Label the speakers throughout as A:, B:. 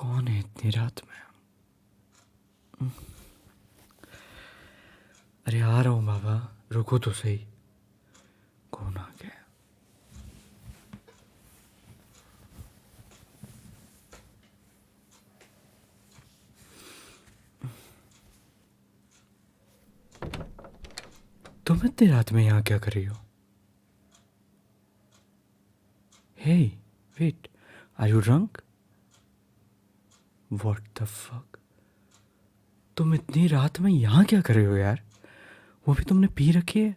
A: कौन है इतनी रात में? अरे आ रहा हूँ बाबा, रुको तो सही। कौन आ गया? तुम इतनी रात में यहाँ क्या कर रही हो? Hey wait, are you drunk? What the fuck? तुम इतनी रात में यहाँ क्या कर रहे हो यार? वो भी तुमने पी रखी है?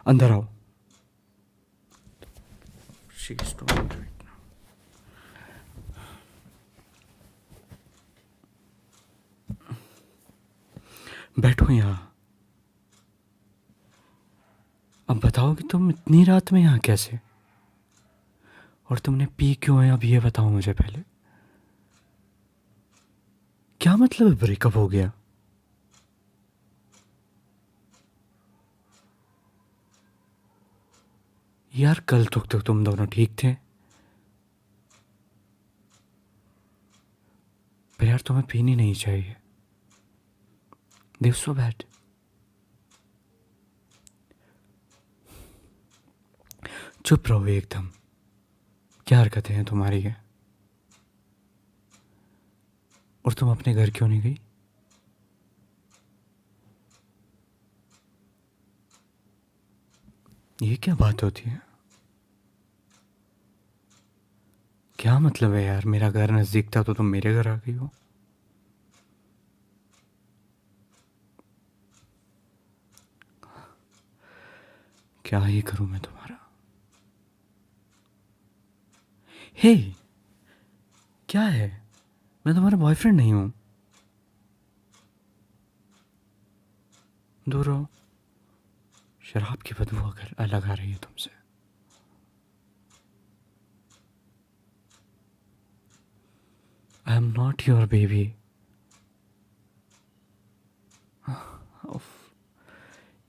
A: अंदर आओ। She is drunk right now. बैठो यहाँ। अब बताओ कि तुम इतनी रात में यहाँ कैसे? और तुमने पी क्यों है, अब ये बताओ मुझे पहले। क्या मतलब है ब्रेकअप हो गया? यार कल तक तो तुम दोनों ठीक थे। पर यार तुम्हें पीनी नहीं चाहिए। This so bad. चुप रहो एकदम। क्या हरकतें हैं तुम्हारी ये? और तुम अपने घर क्यों नहीं गई? ये क्या बात होती है? क्या मतलब है यार, मेरा घर नजदीक था तो तुम मेरे घर आ गई हो? क्या ही करूं मैं तुम्हारा? हे, क्या है? मैं तुम्हारा बॉयफ्रेंड नहीं हूं। दूर रहो। शराब की बदबू अगर अलग आ रही है तुमसे। I am not your baby.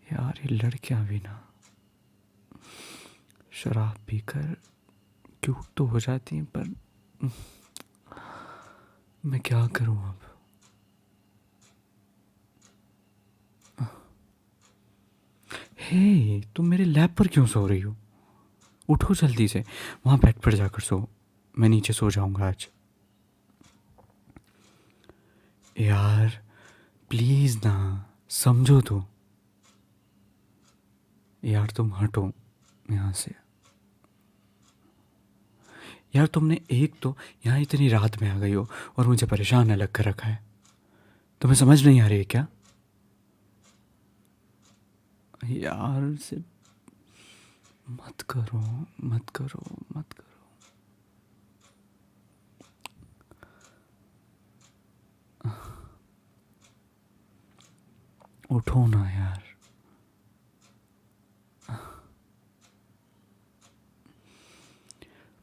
A: यार ये लड़कियां भी ना शराब पीकर क्यूट तो हो जाती हैं, पर मैं क्या करूं अब? हे, तुम मेरे लैब पर क्यों सो रही हो? उठो जल्दी से, वहां बेड पर जाकर सो। मैं नीचे सो जाऊंगा आज। यार प्लीज ना, समझो तो। यार तुम हटो यहाँ से। यार तुमने एक तो यहाँ इतनी रात में आ गई हो और मुझे परेशान अलग कर रखा है। तुम्हें समझ नहीं आ रही है क्या? यार से मत करो, मत करो, मत करो। उठो ना यार।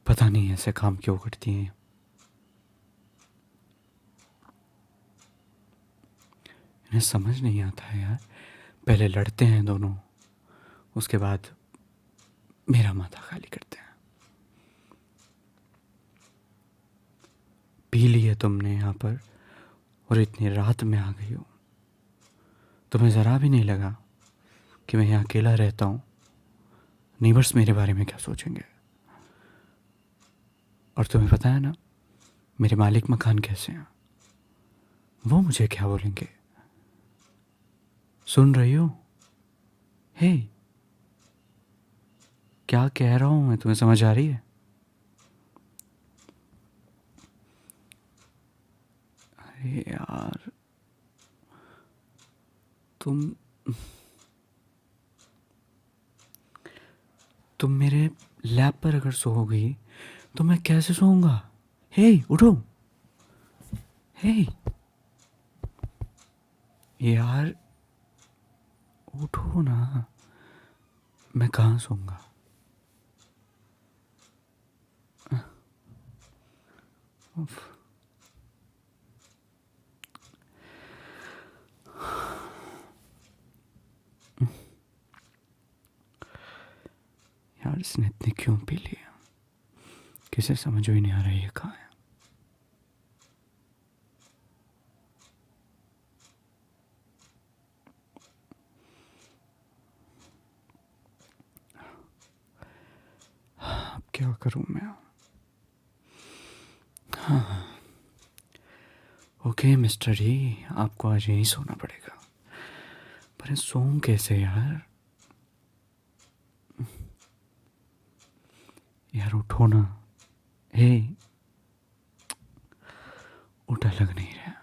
A: पता नहीं ऐसे काम क्यों करती हैं। इन्हें समझ नहीं आता है यार। पहले लड़ते हैं दोनों, उसके बाद मेरा माथा खाली करते हैं। पी ली है तुमने यहाँ पर और इतनी रात में आ गई हो। तुम्हें ज़रा भी नहीं लगा कि मैं यहाँ अकेला रहता हूँ? नेबर्स मेरे बारे में क्या सोचेंगे? और तुम्हें पता है ना मेरे मालिक मकान कैसे हैं? वो मुझे क्या बोलेंगे? सुन रही हो? हे, क्या कह रहा हूँ मैं, तुम्हें समझ आ रही है? अरे यार तुम मेरे लैब पर अगर सोओगी तो मैं कैसे सोऊंगा? हे उठो। हे यार उठो ना, मैं कहाँ सोऊंगा? उफ। यार इसने इतनी क्यों पी लिया? किसे समझ भी नहीं आ रहा ये कहाँ है। अब क्या करूं मैं। हाँ, ओके मिस्टर जी, आपको आज यहीं सोना पड़ेगा। पर सोऊं कैसे यार। यार उठो ना। हे, उठा लग नहीं रहा।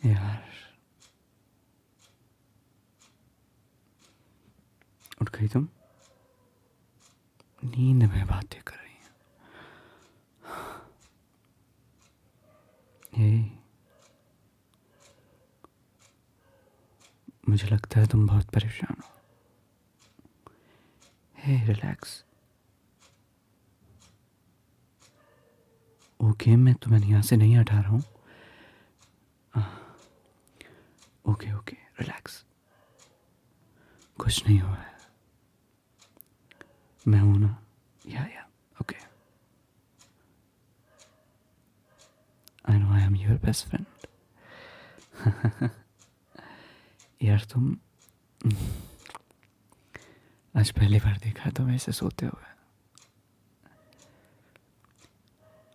A: यार उठ गई तुम। नींद में बातें कर रही हैं। मुझे लगता है तुम बहुत परेशान हो। हे रिलैक्स। ओके, मैं तुम्हें यहाँ से नहीं हटा रहा हूँ। Okay okay, relax. कुछ नहीं हुआ है। मैं हूं ना। या okay. I know I am your best friend. यार तुम आज पहली बार देखा तुम्हें ऐसे सोते हुए।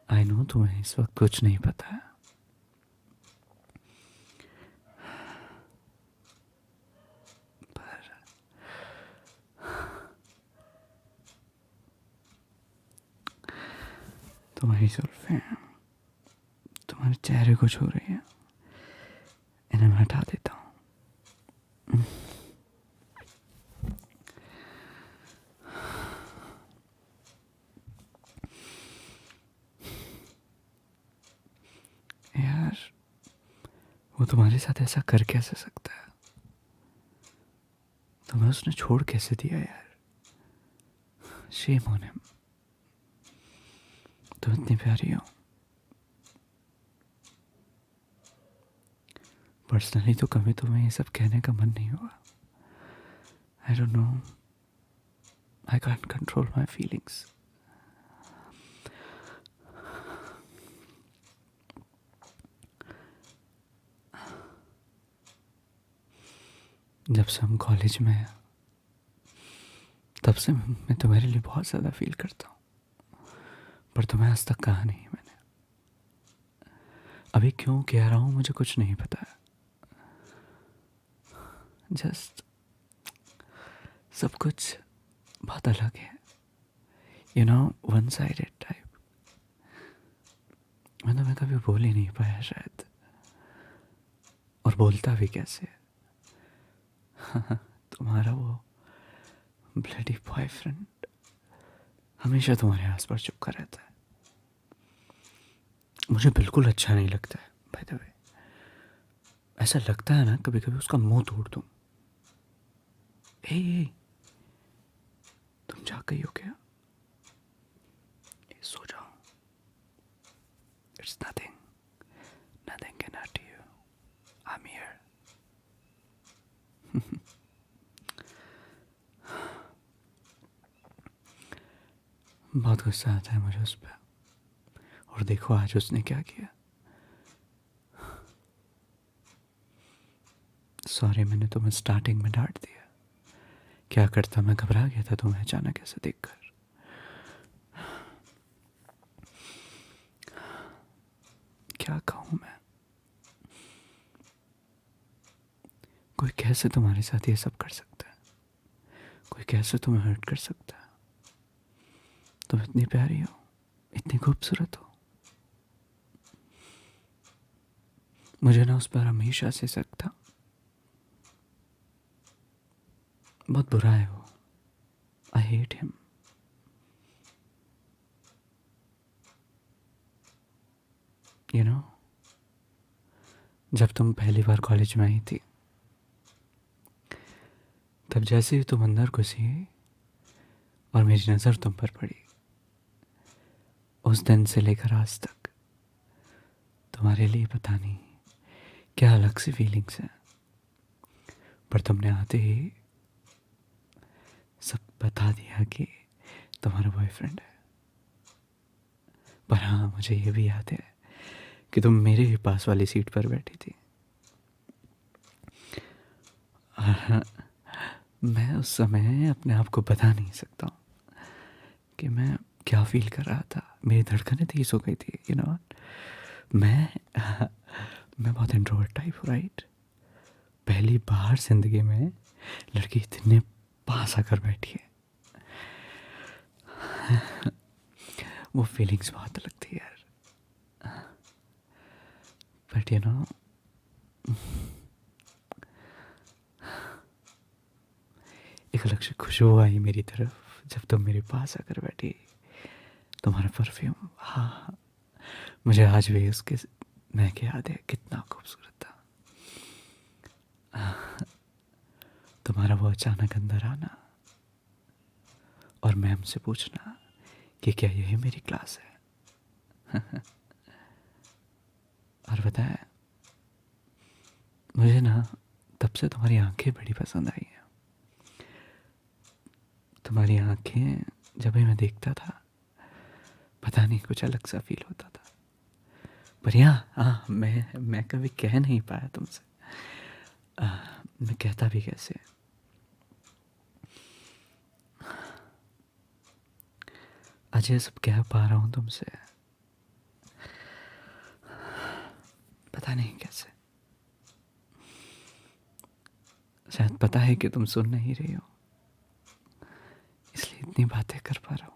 A: आई नो तुम्हें इस वक्त कुछ नहीं पता है। पर तुम्हारी जुल्फें तुम्हारे चेहरे को छू रही है। इन्हें मैं हटा देता हूँ। यार वो तुम्हारे साथ ऐसा कर कैसे सकता है। तुम्हें उसने छोड़ कैसे दिया यार। Shame on him. तुम इतनी प्यारी हो। पर्सनली तो कभी तुम्हें ये सब कहने का मन नहीं हुआ। I don't know, I can't control my feelings. जब से हम कॉलेज में हैं तब से मैं तुम्हारे लिए बहुत ज़्यादा फील करता हूँ। पर तुम्हें आज तक कहा नहीं मैंने। अभी क्यों कह रहा हूँ मुझे कुछ नहीं पता है। जस्ट सब कुछ बहुत अलग है। You know, one sided type. मैं तुम्हें कभी बोल ही नहीं पाया शायद। और बोलता भी कैसे। तुम्हारा वो ब्लडी बॉयफ्रेंड हमेशा तुम्हारे आसपास चिपका रहता है। मुझे बिल्कुल अच्छा नहीं लगता है बाय द वे। ऐसा लगता है ना कभी कभी उसका मुंह तोड़ दूं। ए, तुम जाग गई हो क्या। सो जाओ। It's nothing, nothing can hurt you. I am here. बहुत गुस्सा आता है मुझे उस पर। और देखो आज उसने क्या किया। सॉरी, मैंने तुम्हें स्टार्टिंग में डांट दिया। क्या करता, मैं घबरा गया था तुम्हें अचानक ऐसे देखकर। क्या कहूँ मैं। कोई कैसे तुम्हारे साथ ये सब कर सकता है। कोई कैसे तुम्हें हर्ट कर सकता है। तुम इतनी प्यारी हो, इतनी खूबसूरत हो। मुझे ना उस पर हमेशा से शक था। बहुत बुरा है वो। I hate him. You know, जब तुम पहली बार कॉलेज में आई थी तब जैसे ही तुम अंदर घुसी और मेरी नज़र तुम पर पड़ी, उस दिन से लेकर आज तक तुम्हारे लिए पता नहीं क्या अलग सी फीलिंग्स हैं, पर तुमने आते ही सब बता दिया कि तुम्हारा बॉयफ्रेंड है। पर हाँ, मुझे ये भी याद है कि तुम मेरे ही पास वाली सीट पर बैठी थी। मैं उस समय अपने आप को बता नहीं सकता हूँ कि मैं क्या फील कर रहा था। मेरी धड़कनें तेज हो गई थी। यू नो, मैं मैं बहुत इंट्रोवर्ट टाइप हूँ, राइट। पहली बार जिंदगी में लड़की इतने पास आकर बैठी है। वो फीलिंग्स बहुत अलग थी यार। बट यू नो, एक अलग से खुशबू आई मेरी तरफ जब तुम मेरे पास आकर बैठी। तुम्हारा परफ्यूम, हाँ, मुझे आज भी उसके महक याद है, कितना खूबसूरत था। तुम्हारा वो अचानक अंदर आना और मैम से पूछना कि क्या यही मेरी क्लास है। और बताया, मुझे ना तब से तुम्हारी आंखें बड़ी पसंद आई हैं। तुम्हारी आंखें जब भी मैं देखता था, पता नहीं कुछ अलग सा फील होता था। पर यहाँ हाँ, मैं कभी कह नहीं पाया तुमसे। मैं कहता भी कैसे। आज ये सब कह पा रहा हूँ तुमसे, पता नहीं कैसे। शायद पता है कि तुम सुन नहीं रही हो, इसलिए इतनी बातें कर पा रहा हूँ।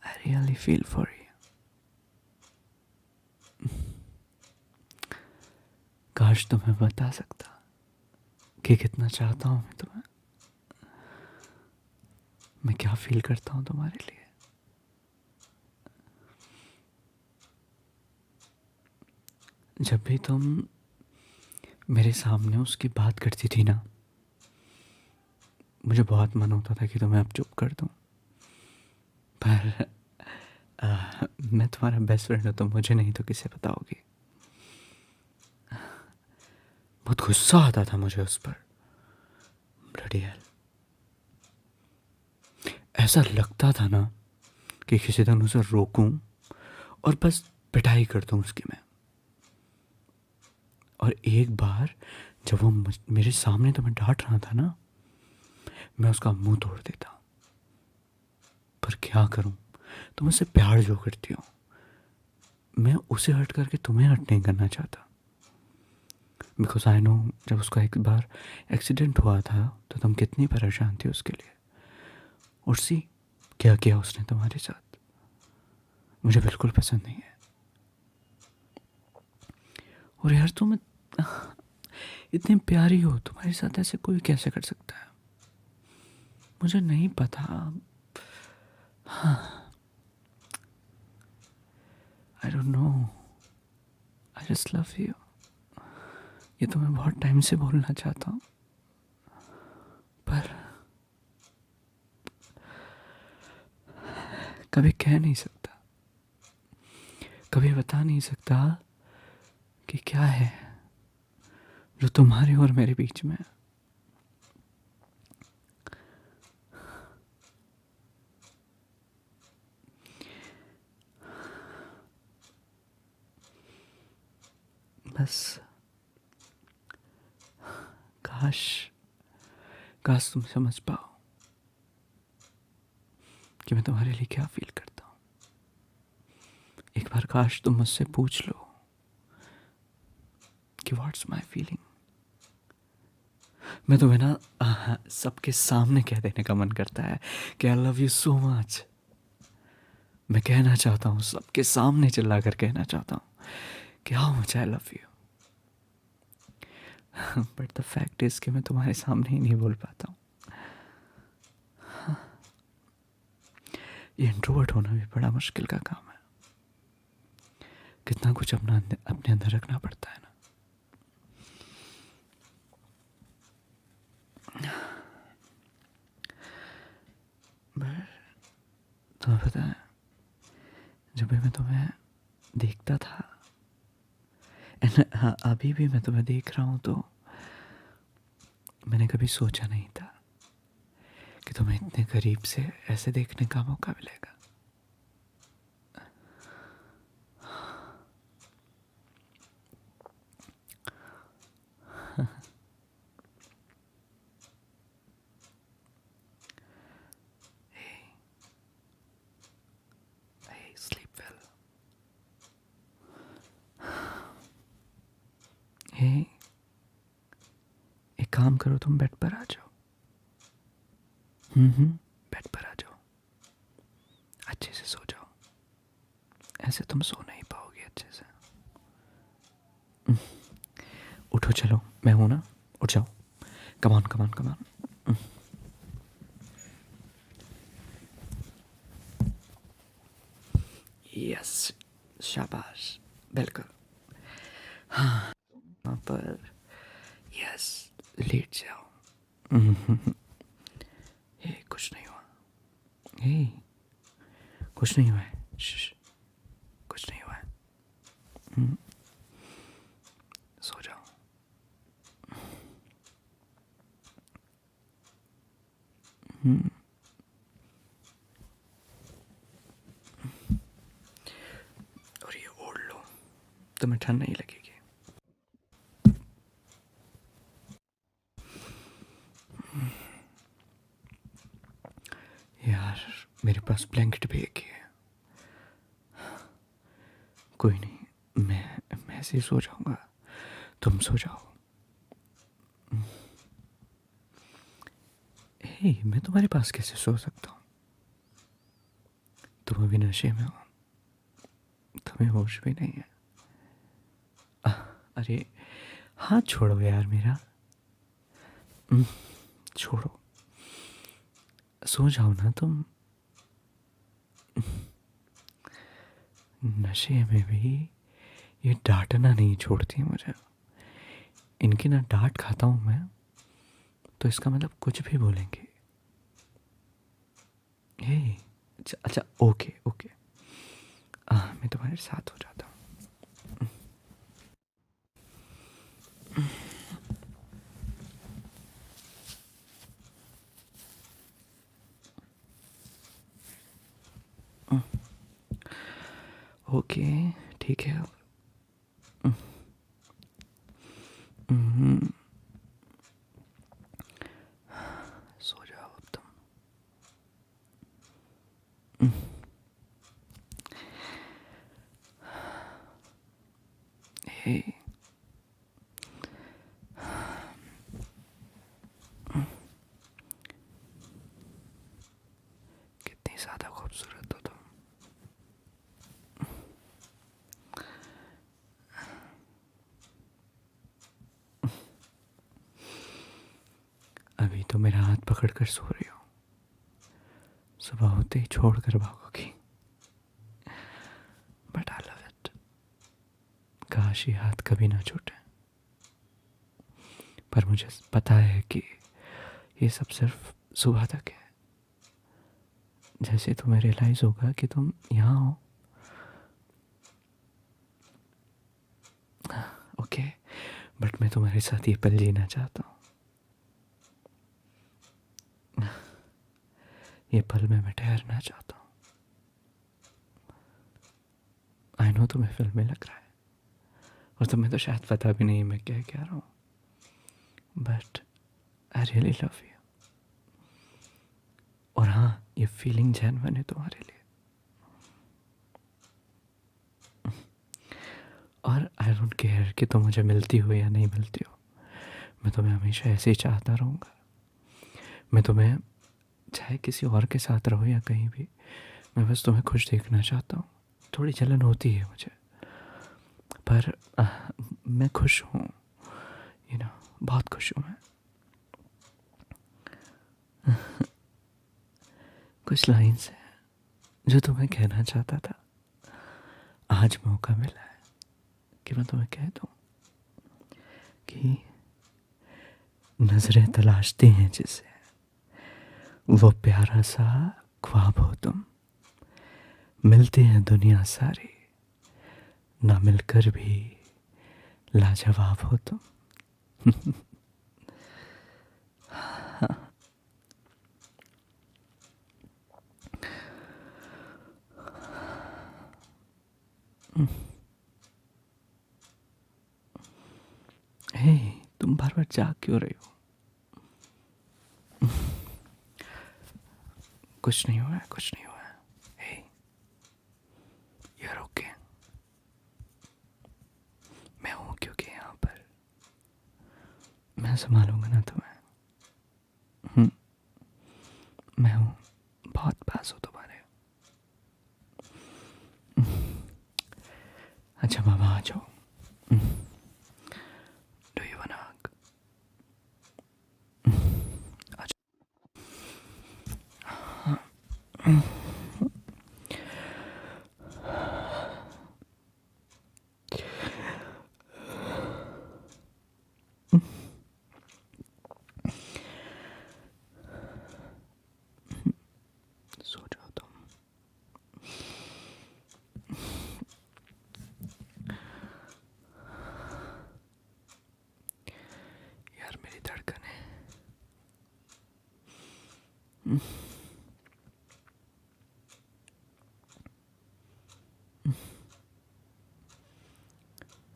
A: I really feel for you. काश तुम्हें बता सकता कि कितना चाहता हूँ मैं तुम्हें, मैं क्या फील करता हूँ तुम्हारे लिए। जब भी तुम मेरे सामने उसकी बात करती थी ना, मुझे बहुत मन होता था कि तुम्हें अब चुप कर दूं। पर मैं तुम्हारा बेस्ट फ्रेंड हूँ, तुम मुझे नहीं तो किसे बताओगी। बहुत गुस्सा आता था मुझे उस पर। ब्लडी हेल, ऐसा लगता था ना कि किसी दिन उसे रोकूं और बस पिटाई कर दूं उसकी मैं। और एक बार जब वो मेरे सामने तुम्हें डांट रहा था ना, मैं उसका मुंह तोड़ देता। पर क्या करूं, तुम उससे प्यार जो करती हो, मैं उसे हर्ट करके तुम्हें हर्ट नहीं करना चाहता। बिकॉज आई नो, जब उसका एक बार एक्सीडेंट हुआ था तो तुम कितनी परेशान थी उसके लिए। और सी, क्या किया उसने तुम्हारे साथ, मुझे बिल्कुल पसंद नहीं है। और यार तुम इतनी प्यारी हो, तुम्हारे साथ ऐसे कोई कैसे कर सकता है, मुझे नहीं पता। I don't know, I just love you. ये तो मैं बहुत टाइम से बोलना चाहता हूँ, पर कभी कह नहीं सकता, कभी बता नहीं सकता कि क्या है जो तुम्हारे और मेरे बीच में है। बस काश काश तुम समझ पाओ कि मैं तुम्हारे लिए क्या फील करता हूँ। एक बार काश तुम मुझसे पूछ लो कि व्हाट्स माई फीलिंग। मैं तुम्हें ना सबके सामने कह देने का मन करता है कि I love you so much. मैं कहना चाहता हूँ, सबके सामने चिल्ला कर कहना चाहता हूँ कि how much I love you. But the fact is कि मैं तुम्हारे सामने ही नहीं बोल पाता हूँ। ये इंट्रोवर्ट होना भी बड़ा मुश्किल का काम है। कितना कुछ अपने अंदर रखना पड़ता है ना। तुम्हें पता है, जब भी मैं तुम्हें देखता था, हाँ अभी भी मैं तुम्हें देख रहा हूँ, तो मैंने कभी सोचा नहीं था कि तुम्हें इतने करीब से ऐसे देखने का मौका मिलेगा। Hey, sleep well. Hey, एक काम करो, तुम बेड पर आ जाओ। बेड पर आ जाओ, अच्छे से सो जाओ। ऐसे तुम सो नहीं पाओगे अच्छे से। उठो, चलो, मैं हूं ना, उठ जाओ। कमान कमान कमान। यस, शाबाश, बिल्कुल। हाँ, वहाँ पर यस, लेट जाओ। हे, कुछ नहीं हुआ। हे, कुछ नहीं हुआ है। कुछ नहीं हुआ है। सो जाओ। और ये ओढ़ लो, तुम्हें ठंड नहीं लगेगी। यार, मेरे पास ब्लैंकेट भी एक ही है। कोई नहीं, मैं ऐसे ही सो जाऊंगा, तुम सो जाओ। हे, मैं तुम्हारे पास कैसे सो सकता हूँ? तुम अभी नशे में हो, तुम्हें होश भी नहीं है। अरे हाथ छोड़ो यार मेरा। छोड़ो, सो जाओ ना तुम। नशे में भी ये डांटना नहीं छोड़ती मुझे। इनकी ना डांट खाता हूँ मैं, तो इसका मतलब कुछ भी बोलेंगे। हे, अच्छा, ओके ओके, मैं तुम्हारे साथ हो जाता हूँ। ओके, ठीक है। सो जाओ अब तुम। हे, कितनी ज़्यादा खूबसूरत हो तुम। अभी तो मेरा हाथ पकड़ कर सो रही हो, सुबह होते ही छोड़ कर भागोगी। But I love it. काश ये हाथ कभी ना छूटे, पर मुझे पता है कि ये सब सिर्फ सुबह तक है। जैसे तुम्हें रियलाइज़ होगा कि तुम यहाँ हो, ओके, बट मैं तुम्हारे साथ ये पल जीना चाहता हूँ। ये पल में मैं ठहरना चाहता हूँ। आई नो तुम्हें फिल्में लग रहा है, और तुम्हें तो शायद पता भी नहीं मैं क्या कह रहा हूँ, but I really love you. और हाँ, ये फीलिंग जेन्युइन है तुम्हारे लिए। और आई डोंट केयर कि तुम मुझे मिलती हो या नहीं मिलती हो, मैं तुम्हें हमेशा ऐसे ही चाहता रहूँगा। मैं तुम्हें चाहे किसी और के साथ रहो या कहीं भी, मैं बस तुम्हें खुश देखना चाहता हूँ। थोड़ी जलन होती है मुझे, पर मैं खुश हूँ, यू नो, बहुत खुश हूँ मैं। कुछ लाइन्स हैं जो तुम्हें कहना चाहता था, आज मौका मिला है कि मैं तुम्हें कह दूँ कि नजरें तलाशती हैं जिसे, वो प्यारा सा ख्वाब हो तुम, मिलती है दुनिया सारी, ना मिलकर भी लाजवाब हो तुम। हे, तुम बार बार जाग क्यों रही हो? कुछ नहीं हुआ है, कुछ नहीं हुआ है। हे, यार ओके, मैं हूँ क्योंकि यहाँ पर मैं संभालूंगा ना तुम्हें। मैं हूँ, बहुत पास हो तुम्हारे। अच्छा मामा आ जाओ। डू यू वांट हग? आ जाओ। सो जाओ तुम। यार मेरी धड़कन है।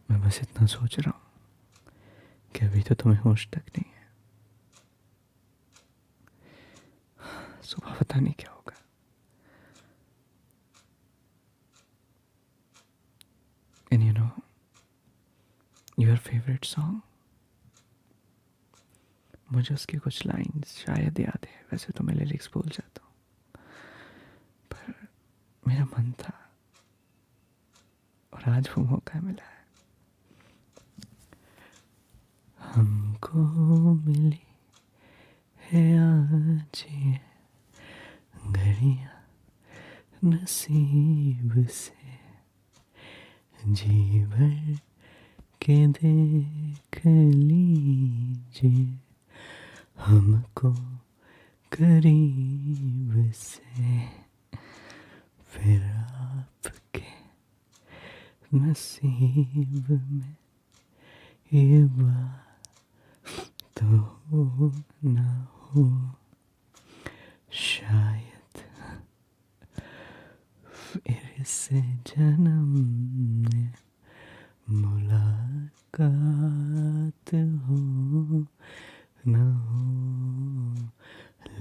A: मैं बस इतना सोच रहा हूँ कि अभी तो तुम्हें होश तक नहीं है। सुबह पता नहीं क्या होगा। And you know your favourite song, मुझे उसकी कुछ लाइंस शायद याद है, वैसे तो मैं लिरिक्स भूल जाता हूँ, पर मेरा मन था और आज वो मौका मिला है। हमको मिली है आज ये घड़ियाँ नसीब से, जी भर के देख लीजिए हमको करीब से, फिर आपके नसीब में ये बात तो हो ना हो, शायद फिर से जन्म में मुलाकात हो ना हो,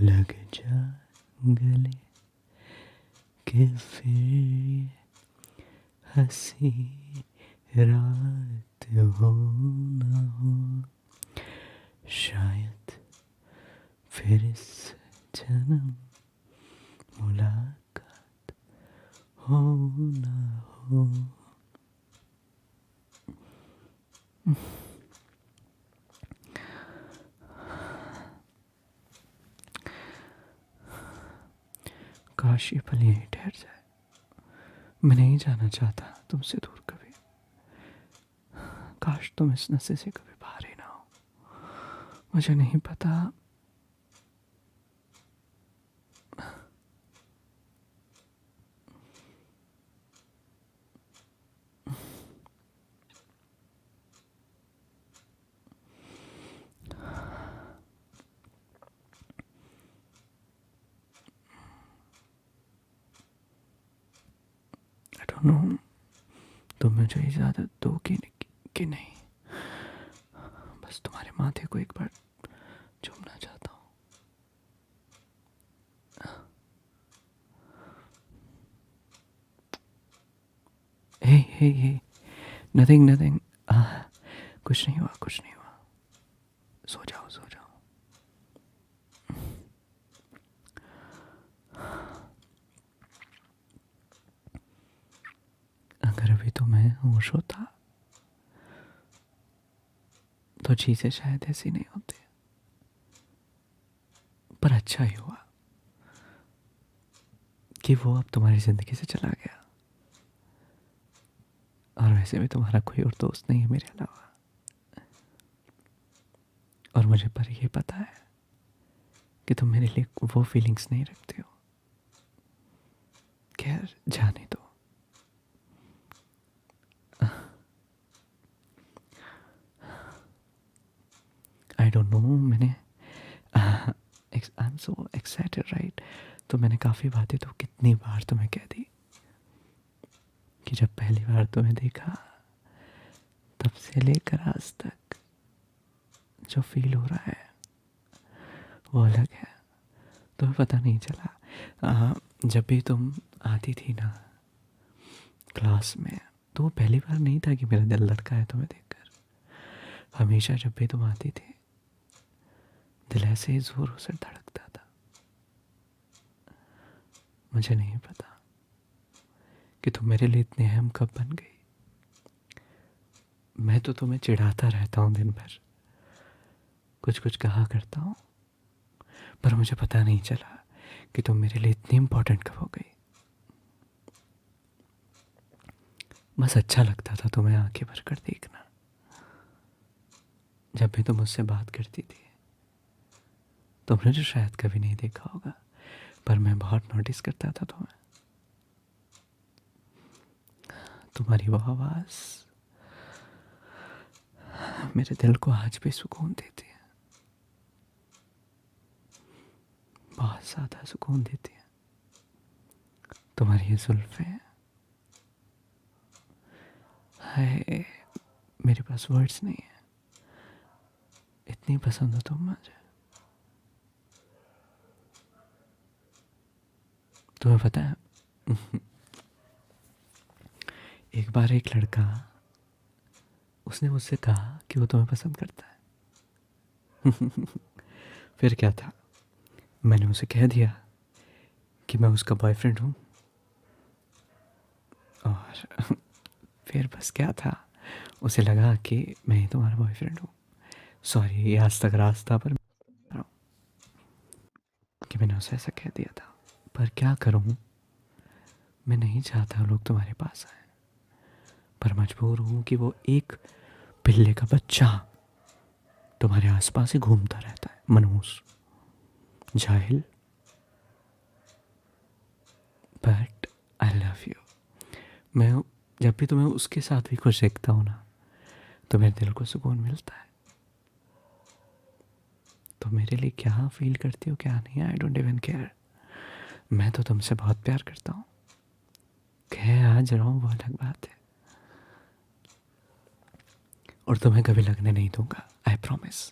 A: लग जा गले के फिर हंसी रात हो ना हो, शायद फिर इस जन्म मुलाकात हो ना हो। काश ये पल यहीं ठहर जाए। मैं नहीं जाना चाहता तुमसे दूर कभी। काश तुम इस नशे से कभी बाहर ही ना हो। मुझे नहीं पता आई डोंट नो तुम मुझे इजाज़त दो कि नहीं। बस तुम्हारे माथे को एक बार चूमना चाहता हूँ। हे नथिंग नथिंग, कुछ नहीं हुआ, कुछ नहीं हुआ। सो जाओ, सो जाओ। अगर अभी तुम्हें होश होता तो चीज़ें शायद ऐसी नहीं होती, पर अच्छा ही हुआ कि वो अब तुम्हारी ज़िंदगी से चला गया। और वैसे भी तुम्हारा कोई और दोस्त नहीं है मेरे अलावा, और मुझे पर ये पता है कि तुम मेरे लिए वो फीलिंग्स नहीं रखते हो। खैर जाने I am so excited right. तो मैंने काफ़ी बातें तो कितनी बार तुम्हें कह दी कि जब पहली बार तुम्हें देखा तब से लेकर आज तक जो फील हो रहा है वो अलग है। तुम्हें पता नहीं चला जब भी तुम आती थी ना क्लास में, तो वो पहली बार नहीं था कि मेरा दिल धड़का है तुम्हें देखकर। हमेशा जब भी तुम आती थी दिल ऐसे ही जोरों से धड़कता था। मुझे नहीं पता कि तुम मेरे लिए इतनी अहम कब बन गई। मैं तो तुम्हें चिढ़ाता रहता हूँ दिन भर, कुछ कुछ कहा करता हूँ, पर मुझे पता नहीं चला कि तुम मेरे लिए इतनी इम्पोर्टेंट कब हो गई। बस अच्छा लगता था तुम्हें आंखें भर कर देखना। जब भी तुम मुझसे बात करती थी, तुमने जो शायद कभी नहीं देखा होगा, पर मैं बहुत नोटिस करता था तुम्हें। तुम्हारी वो आवाज़ मेरे दिल को आज भी सुकून देती है, बहुत ज़्यादा सुकून देती है। तुम्हारी ये जुल्फ़ें, हाय, मेरे पास वर्ड्स नहीं है, इतनी पसंद हो तुम मुझे। तुम्हें पता है एक बार एक लड़का, उसने मुझसे कहा कि वो तुम्हें पसंद करता है। फिर क्या था, मैंने उसे कह दिया कि मैं उसका बॉयफ्रेंड हूँ। और फिर बस क्या था, उसे लगा कि मैं ही तुम्हारा बॉयफ्रेंड हूँ। सॉरी, ये आज तक राज था, पर कि मैंने उसे ऐसा कह दिया था। पर क्या करूँ, मैं नहीं चाहता लोग तुम्हारे पास आए, पर मजबूर हूँ कि वो एक पिल्ले का बच्चा तुम्हारे आसपास ही घूमता रहता है, मनहूस, जाहिल। But I love you. मैं जब भी तुम्हें उसके साथ भी खुश देखता हूँ ना, तो मेरे दिल को सुकून मिलता है। तो मेरे लिए क्या फील करती हो क्या नहीं, आई डोंट इवन केयर। मैं तो तुमसे बहुत प्यार करता हूँ। कह आज रहा हूँ वो अलग बात है, और तुम्हें कभी लगने नहीं दूंगा, आई प्रॉमिस।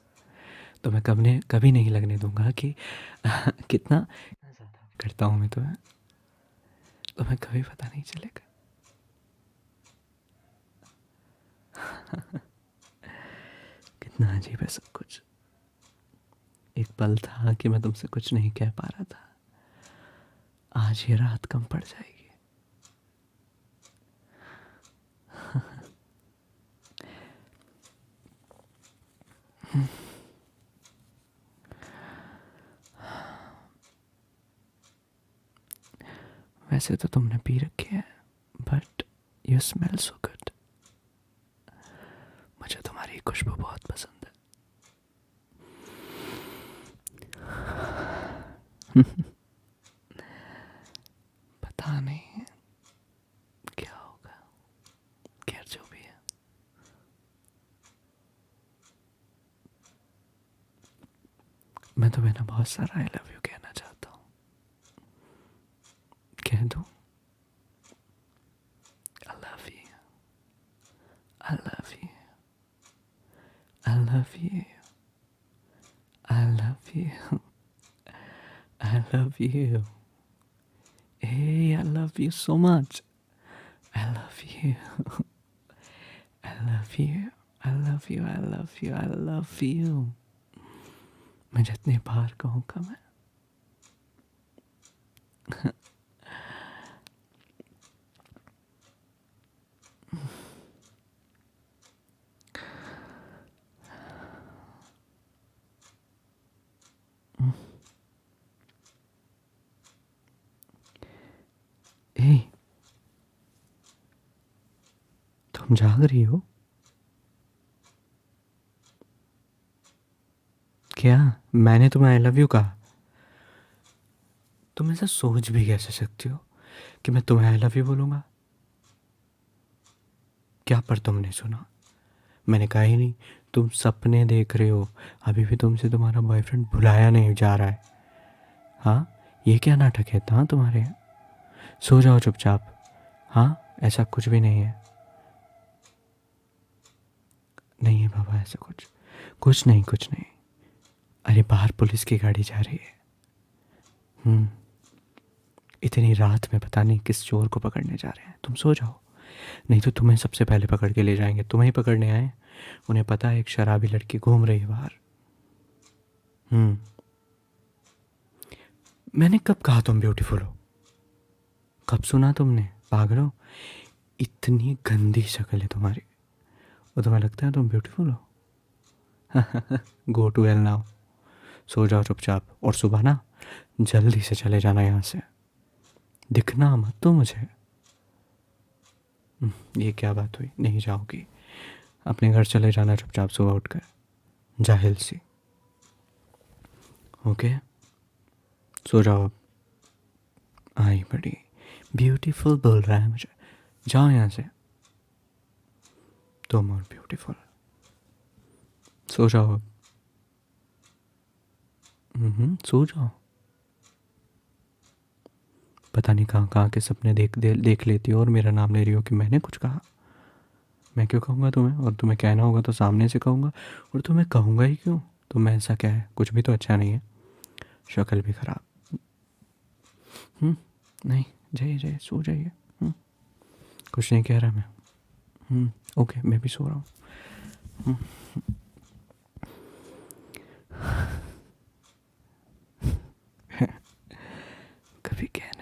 A: तो मैं कभी नहीं लगने दूंगा कि कितना ज़्यादा करता हूँ मैं तुम्हें। तुम्हें कभी पता नहीं चलेगा। कितना अजीब है सब कुछ। एक पल था कि मैं तुमसे कुछ नहीं कह पा रहा था, आज ये रात कम पड़ जाएगी। वैसे तो तुमने पी रखी है, but you smell so good. मुझे तुम्हारी खुशबू बहुत पसंद है। पता नहीं क्या होगा, खैर जो भी है। मैं तुम्हें ना बहुत सारा आई लव यू कहना चाहता हूँ, कह दूँ? I love you, I love you, I love you, I love you, I love you. Hey, I love you so much. I love you. I love you. I love you. I love you. I love you. मैं जितनी बार कहूँ कम है। ए, तुम जाग रही हो क्या? मैंने तुम्हें आई लव यू कहा? तुम ऐसा सोच भी कैसे सकती हो कि मैं तुम्हें आई लव यू बोलूँगा? क्या पर तुमने सुना? मैंने कहा ही नहीं, तुम सपने देख रहे हो, अभी भी तुमसे तुम्हारा बॉयफ्रेंड भुलाया नहीं जा रहा है। हाँ, ये क्या नाटक है हाँ तुम्हारे? सो जाओ चुपचाप। हाँ, ऐसा कुछ भी नहीं है। नहीं है बाबा ऐसा कुछ, कुछ नहीं कुछ नहीं। अरे बाहर पुलिस की गाड़ी जा रही है। इतनी रात में पता नहीं किस चोर को पकड़ने जा रहे हैं। तुम सो जाओ, नहीं तो तुम्हें सबसे पहले पकड़ के ले जाएंगे। तुम्हें ही पकड़ने आए, उन्हें पता है एक शराबी लड़की घूम रही है बाहर। मैंने कब कहा तुम ब्यूटीफुल हो? कब सुना तुमने? पागल हो? इतनी गंदी शक्ल है तुम्हारी और तुम्हें लगता है तुम ब्यूटीफुल हो? Go to hell now. सो जाओ चुपचाप, और सुबह ना जल्दी से चले जाना यहाँ से, दिखना मत तो मुझे। ये क्या बात हुई, नहीं जाओगी? अपने घर चले जाना चुपचाप सुबह उठकर, जाहिल सी। ओके, सो जाओ अब। आई बड़ी ब्यूटीफुल बोल रहा है मुझे, जाओ यहाँ से। तुम और ब्यूटीफुल, सो जाओ अब। सो जाओ। पता नहीं कहाँ कहाँ के सपने देख लेती हो और मेरा नाम ले रही हो कि मैंने कुछ कहा। मैं क्यों कहूँगा तुम्हें? और तुम्हें कहना होगा तो सामने से कहूँगा, और तुम्हें कहूँगा ही क्यों? तुम्हें ऐसा क्या है? कुछ भी तो अच्छा नहीं है, शक्ल भी खराब। नहीं, जाइए जाइए, सो जाइए। कुछ नहीं कह रहा मैं। ओके, मैं भी सो रहा हूँ। कभी कहना